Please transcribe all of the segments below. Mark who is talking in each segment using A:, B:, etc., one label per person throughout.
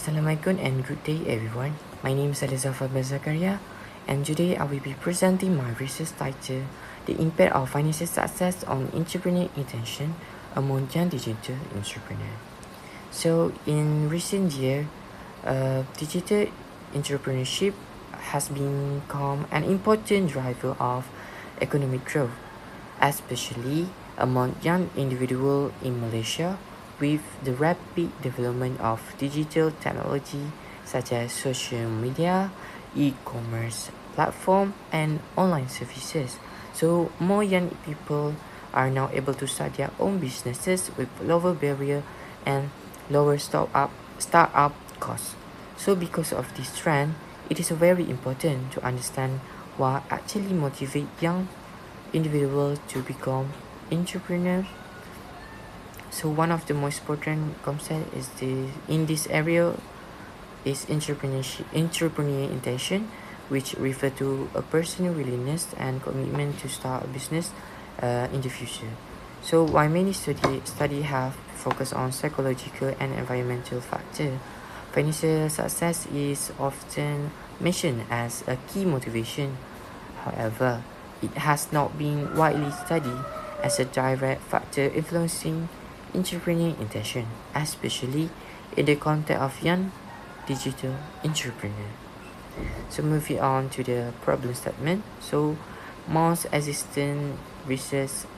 A: Assalamualaikum and good day everyone. My name is Alizafar Zakaria and today I will be presenting my research title, The Impact of Financial Success on Entrepreneurial Intention Among Young Digital Entrepreneurs. So in recent years, digital entrepreneurship has become an important driver of economic growth, especially among young individuals in Malaysia. With the rapid development of digital technology such as social media, e-commerce platform, and online services, so more young people are now able to start their own businesses with lower barrier and lower startup costs. So because of this trend, it is very important to understand what actually motivates young individuals to become entrepreneurs. So one of the most important concepts is in this area is entrepreneurial intention, which refer to a personal willingness and commitment to start a business in the future. So while many study have focused on psychological and environmental factor, financial success is often mentioned as a key motivation. However, it has not been widely studied as a direct factor influencing entrepreneurial intention, especially in the context of young digital entrepreneur. So moving on to the problem statement. So most existing research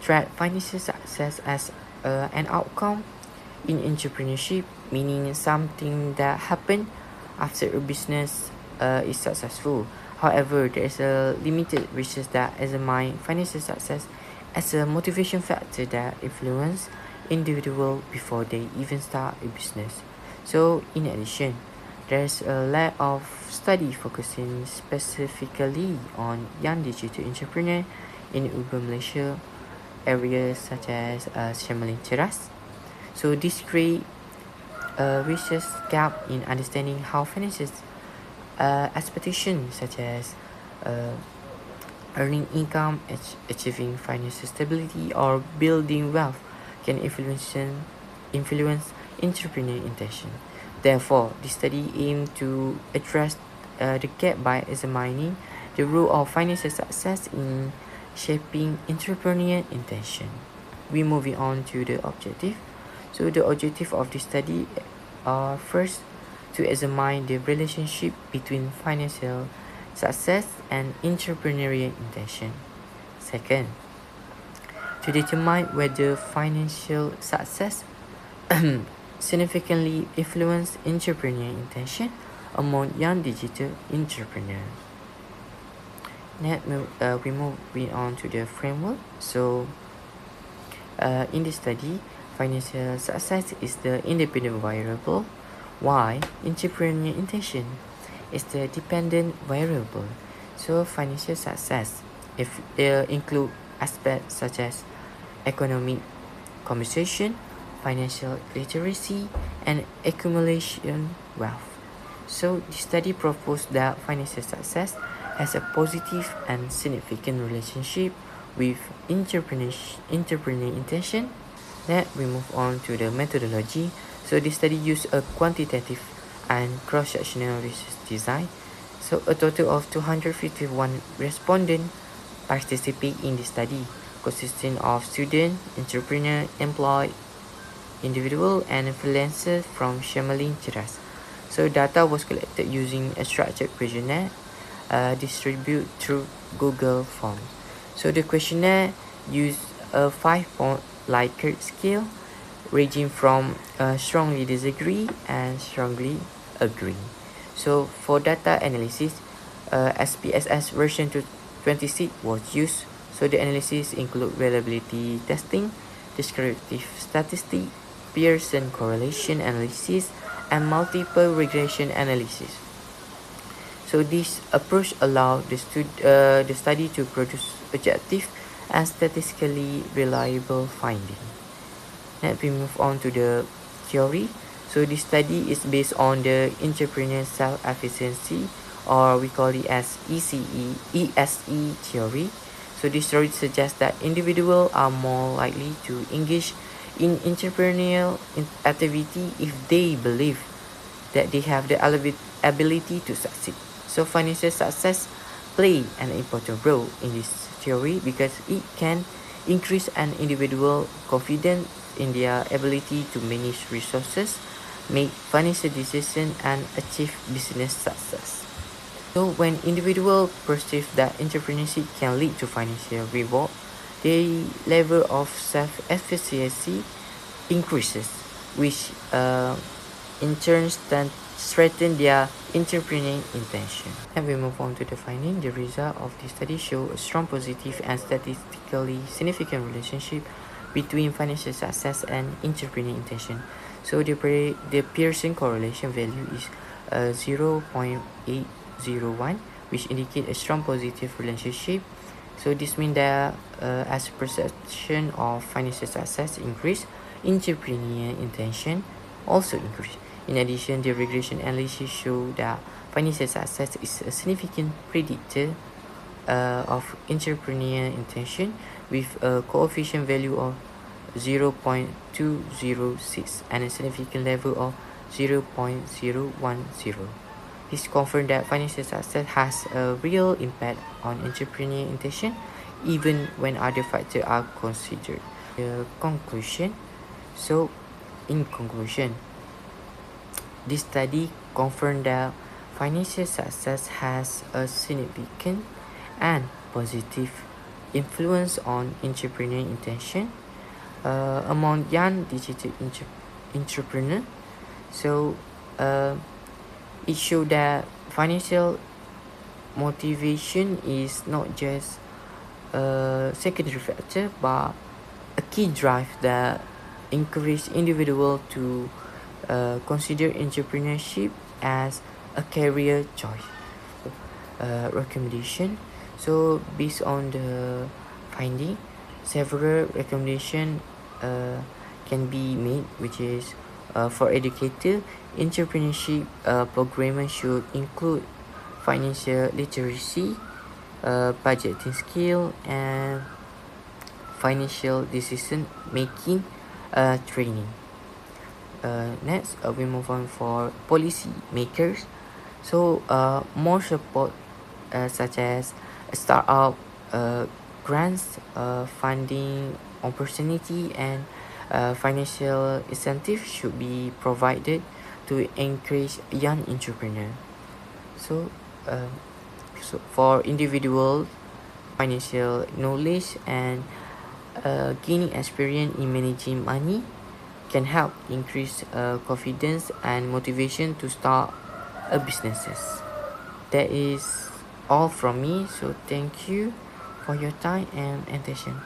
A: track financial success as an outcome in entrepreneurship, meaning something that happens after a business is successful. However, there is a limited research that examines financial success as a motivation factor that influence individual before they even start a business. So in addition, there's a lack of study focusing specifically on young digital entrepreneur in urban Malaysia areas such as Shamaling Teras. So this create a research gap in understanding how financial expectations such as earning income, achieving financial stability, or building wealth can influence entrepreneurial intention. Therefore, the study aims to address the gap by examining the role of financial success in shaping entrepreneurial intention. We're moving on to the objective. So the objective of the study are first to examine the relationship between financial success and entrepreneurial intention. Second, to determine whether financial success significantly influence entrepreneurial intention among young digital entrepreneurs. Next, we move on to the framework. So, in this study, financial success is the independent variable, while entrepreneurial intention is the dependent variable. So financial success if include aspects such as economic compensation, financial literacy, and accumulation wealth. So the study proposed that financial success has a positive and significant relationship with entrepreneurial intention. Then we move on to the methodology. So the study used a quantitative and cross-sectional research design. So a total of 251 respondents participate in the study, consisting of students, entrepreneur, employed, individual, and freelancer from Shamaling Ceras. So data was collected using a structured questionnaire distributed through Google Form. So the questionnaire used a 5-point Likert scale ranging from strongly disagree and strongly agree. So for data analysis, SPSS version 26 was used. So the analysis include reliability testing, descriptive statistics, Pearson correlation analysis, and multiple regression analysis. So this approach allowed the study to produce objective and statistically reliable finding. Next, we move on to the theory. So this study is based on the entrepreneur self-efficiency, or we call it as ESE theory. So this theory suggests that individuals are more likely to engage in entrepreneurial activity if they believe that they have the ability to succeed. So financial success play an important role in this theory because it can increase an individual confidence in their ability to manage resources, make financial decisions, and achieve business success. So when individuals perceive that entrepreneurship can lead to financial reward, their level of self-efficacy increases, which in turn strengthen their entrepreneurial intention. And we move on to the finding. The result of the study show a strong positive and statistically significant relationship between financial success and entrepreneurial intention. So the Pearson correlation value is 0.801, which indicate a strong positive relationship. So this means that as perception of financial success increase, entrepreneurial intention also increase. In addition, the regression analysis show that financial success is a significant predictor of entrepreneurial intention with a coefficient value of 0.206 and a significant level of 0.010. This confirms that financial success has a real impact on entrepreneurial intention even when other factors are considered. The conclusion. So, in conclusion, this study confirmed that financial success has a significant and positive influence on entrepreneurial intention among young digital entrepreneurs. So it showed that financial motivation is not just a secondary factor but a key drive that encourages individuals to consider entrepreneurship as a career choice. Recommendation. So based on the finding, several recommendations can be made, which is for educator, entrepreneurship programming should include financial literacy, budgeting skill, and financial decision making training. Next, we move on for policy makers. So more support such as startup grants, funding opportunity, and financial incentive should be provided to encourage young entrepreneurs. So for individual financial knowledge and gaining experience in managing money can help increase confidence and motivation to start a businesses. That is all from me. So thank you for your time and attention.